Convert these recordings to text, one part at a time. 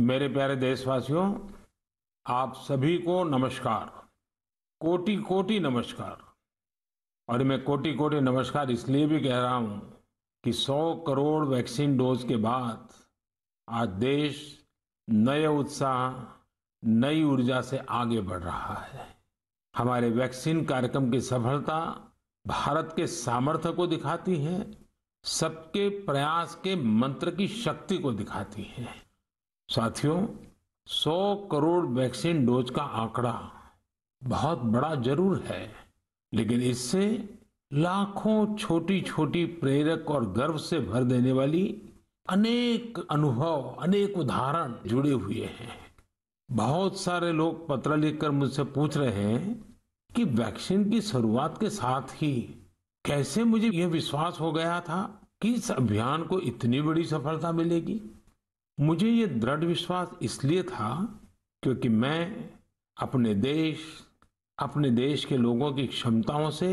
मेरे प्यारे देशवासियों, आप सभी को नमस्कार। कोटि कोटि नमस्कार। और मैं कोटि कोटि नमस्कार इसलिए भी कह रहा हूं कि 100 करोड़ वैक्सीन डोज के बाद आज देश नए उत्साह, नई ऊर्जा से आगे बढ़ रहा है। हमारे वैक्सीन कार्यक्रम की सफलता भारत के सामर्थ्य को दिखाती है, सबके प्रयास के मंत्र की शक्ति को दिखाती है। साथियों, 100 करोड़ वैक्सीन डोज का आंकड़ा बहुत बड़ा जरूर है, लेकिन इससे लाखों छोटी छोटी प्रेरक और गर्व से भर देने वाली अनेक अनुभव, अनेक उदाहरण जुड़े हुए हैं। बहुत सारे लोग पत्र लिखकर मुझसे पूछ रहे हैं कि वैक्सीन की शुरुआत के साथ ही कैसे मुझे यह विश्वास हो गया था कि इस अभियान को इतनी बड़ी सफलता मिलेगी। मुझे ये दृढ़ विश्वास इसलिए था क्योंकि मैं अपने देश के लोगों की क्षमताओं से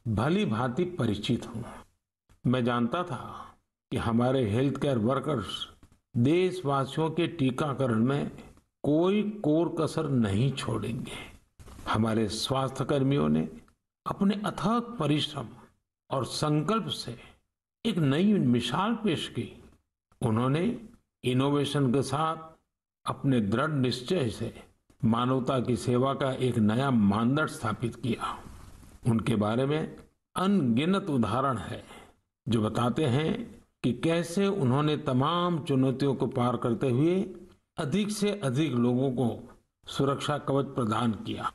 भली भांति परिचित हूँ। मैं जानता था कि हमारे हेल्थ केयर वर्कर्स देशवासियों के टीकाकरण में कोई कोर कसर नहीं छोड़ेंगे। हमारे स्वास्थ्य कर्मियों ने अपने अथक परिश्रम और संकल्प से एक नई मिसाल पेश की। उन्होंने इनोवेशन के साथ अपने दृढ़ निश्चय से मानवता की सेवा का एक नया मानदंड स्थापित किया। उनके बारे में अनगिनत उदाहरण है जो बताते हैं कि कैसे उन्होंने तमाम चुनौतियों को पार करते हुए अधिक से अधिक लोगों को सुरक्षा कवच प्रदान किया।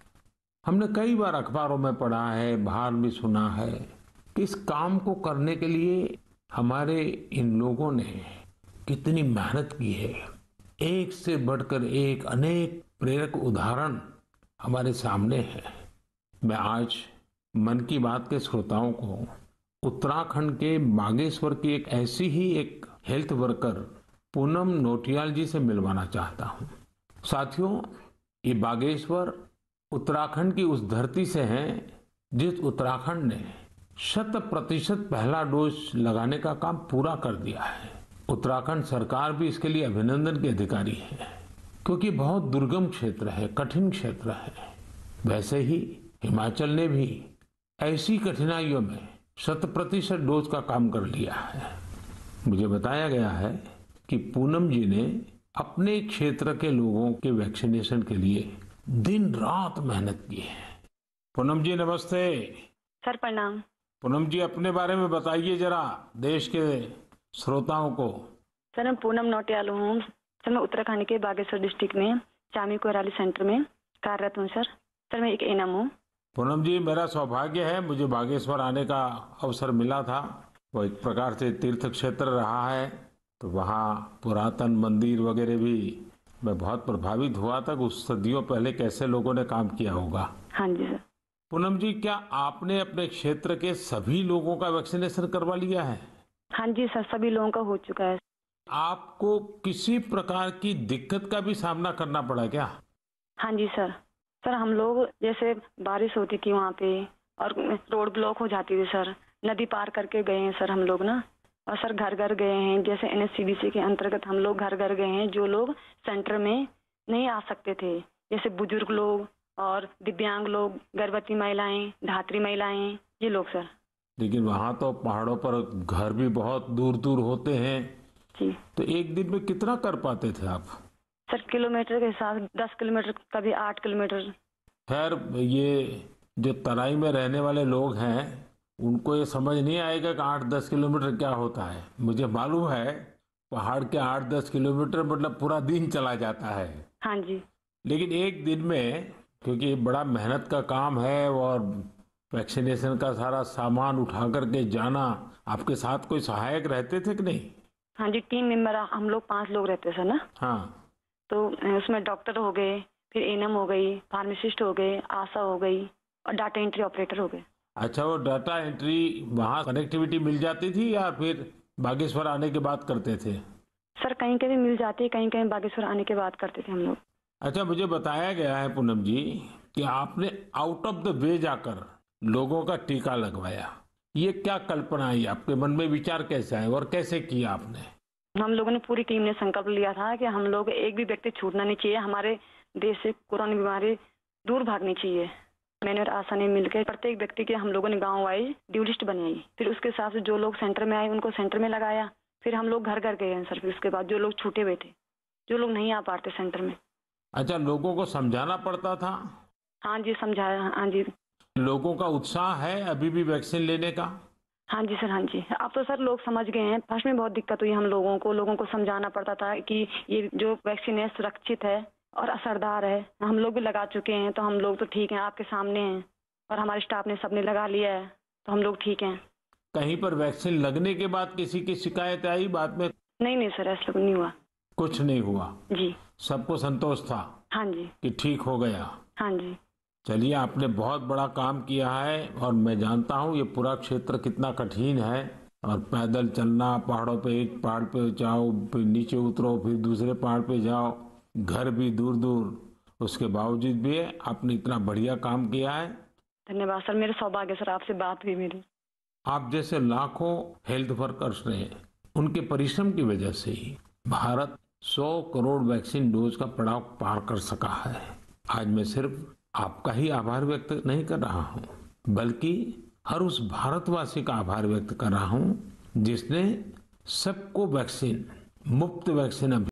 हमने कई बार अखबारों में पढ़ा है, बाहर भी सुना है कि इस काम को करने के लिए हमारे इन लोगों ने कितनी मेहनत की है। एक से बढ़कर एक अनेक प्रेरक उदाहरण हमारे सामने है। मैं आज मन की बात के श्रोताओं को उत्तराखंड के बागेश्वर की एक ऐसी ही एक हेल्थ वर्कर पूनम नौटियाल जी से मिलवाना चाहता हूँ। साथियों, ये बागेश्वर उत्तराखंड की उस धरती से है जिस उत्तराखंड ने 100% पहला डोज लगाने का काम पूरा कर दिया है। उत्तराखंड सरकार भी इसके लिए अभिनंदन की अधिकारी है, क्योंकि बहुत दुर्गम क्षेत्र है, कठिन क्षेत्र है। वैसे ही हिमाचल ने भी ऐसी कठिनाइयों में 100% डोज का काम कर लिया है। मुझे बताया गया है कि पूनम जी ने अपने क्षेत्र के लोगों के वैक्सीनेशन के लिए दिन रात मेहनत की है। पूनम जी नमस्ते। सर प्रणाम। पूनम जी, अपने बारे में बताइए जरा देश के श्रोताओं को। सर मैं पूनम नौटियाल हूँ। सर मैं उत्तराखंड के बागेश्वर डिस्ट्रिक्ट में चामी कोराली सेंटर में कार्यरत हूँ। सर मैं एक एएनएम हूँ। पूनम जी, मेरा सौभाग्य है, मुझे बागेश्वर आने का अवसर मिला था। वो एक प्रकार से तीर्थ क्षेत्र रहा है, तो वहाँ पुरातन मंदिर वगैरह भी मैं बहुत प्रभावित हुआ था कि उस सदियों पहले कैसे लोगों ने काम किया होगा। हाँ जी सर। पूनम जी, क्या आपने अपने क्षेत्र के सभी लोगों का वैक्सीनेशन करवा लिया है? हाँ जी सर, सभी लोगों का हो चुका है। आपको किसी प्रकार की दिक्कत का भी सामना करना पड़ा क्या? हाँ जी सर। सर हम लोग जैसे बारिश होती थी वहाँ पे और रोड ब्लॉक हो जाती थी सर, नदी पार करके गए हैं सर हम लोग ना। और सर घर घर गए हैं, जैसे एनएचसीवीसी के अंतर्गत हम लोग घर घर गए हैं जो लोग सेंटर में नहीं आ सकते थे, जैसे बुजुर्ग लोग और दिव्यांग लोग, गर्भवती महिलाएं, धात्री महिलाएं, ये लोग सर। लेकिन वहाँ तो पहाड़ों पर घर भी बहुत दूर दूर होते हैं जी। तो एक दिन में कितना कर पाते थे आप? सर किलोमीटर के हिसाब 10 किलोमीटर, कभी 8 किलोमीटर। खैर, ये जो तराई में रहने वाले लोग हैं उनको ये समझ नहीं आएगा कि 8-10 किलोमीटर क्या होता है। मुझे मालूम है पहाड़ के 8-10 किलोमीटर मतलब पूरा दिन चला जाता है। हाँ जी। लेकिन एक दिन में, क्योंकि बड़ा मेहनत का काम है और वैक्सीनेशन का सारा सामान उठा करके जाना, आपके साथ कोई सहायक रहते थे कि नहीं? हाँ जी, टीम मेंबर हम लोग 5 लोग रहते सर ना। हाँ। तो उसमें डॉक्टर हो गए, फिर एएनएम हो गई, फार्मासिस्ट हो गए, आशा हो गई और डाटा एंट्री ऑपरेटर हो गए। अच्छा, वो डाटा एंट्री वहाँ कनेक्टिविटी मिल जाती थी या फिर बागेश्वर आने के बाद करते थे? सर कहीं कहीं मिल जाती, कहीं कहीं बागेश्वर आने के बाद करते थे हम लोग। अच्छा, मुझे बताया गया है पूनम जी कि आपने आउट ऑफ द वे जाकर लोगों का टीका लगवाया। ये क्या कल्पना आई आपके मन में, विचार कैसे आए और कैसे किया आपने? हम लोगों ने पूरी टीम ने संकल्प लिया था कि हम लोग एक भी व्यक्ति छूटना नहीं चाहिए, हमारे देश से कोरोना बीमारी दूर भागनी चाहिए। मैंने और आशा ने मिलकर प्रत्येक व्यक्ति के हम लोगों ने गांव वाइज ड्यू लिस्ट बनाई, फिर उसके हिसाब से जो लोग सेंटर में आए उनको सेंटर में लगाया, फिर हम लोग घर घर गए हैं सर। फिर उसके बाद जो लोग छूटे हुए थे, जो लोग नहीं आ पाते सेंटर में। अच्छा, लोगों को समझाना पड़ता था? हाँ जी, समझाया। हाँ जी। लोगों का उत्साह है अभी भी वैक्सीन लेने का? हाँ जी सर, हाँ जी। अब तो सर लोग समझ गए हैं। फर्स्ट में बहुत दिक्कत हुई हम लोगों को समझाना पड़ता था कि ये जो वैक्सीन है सुरक्षित है और असरदार है। हम लोग भी लगा चुके हैं, तो हम लोग तो ठीक हैं, आपके सामने हैं, और हमारे स्टाफ ने सबने लगा लिया है, तो हम लोग ठीक हैं। कहीं पर वैक्सीन लगने के बाद किसी की शिकायत आई बाद में? नहीं सर, ऐसा कुछ नहीं हुआ। कुछ नहीं हुआ? जी। सबको संतोष था? हाँ जी। कि ठीक हो गया? हाँ जी। चलिए, आपने बहुत बड़ा काम किया है और मैं जानता हूँ ये पूरा क्षेत्र कितना कठिन है, और पैदल चलना, पहाड़ों पे, एक पहाड़ पे जाओ, फिर नीचे उतरो, फिर दूसरे पहाड़ पे जाओ, घर भी दूर दूर, उसके बावजूद भी आपने इतना बढ़िया काम किया है। धन्यवाद सर, मेरे सौभाग्य सर, आपसे बात हुई मेरी। आप जैसे लाखों हेल्थ वर्कर्स ने, उनके परिश्रम की वजह से ही भारत 100 करोड़ वैक्सीन डोज का पड़ाव पार कर सका है। आज मैं सिर्फ आपका ही आभार व्यक्त नहीं कर रहा हूं, बल्कि हर उस भारतवासी का आभार व्यक्त कर रहा हूं जिसने सबको वैक्सीन, मुफ्त वैक्सीन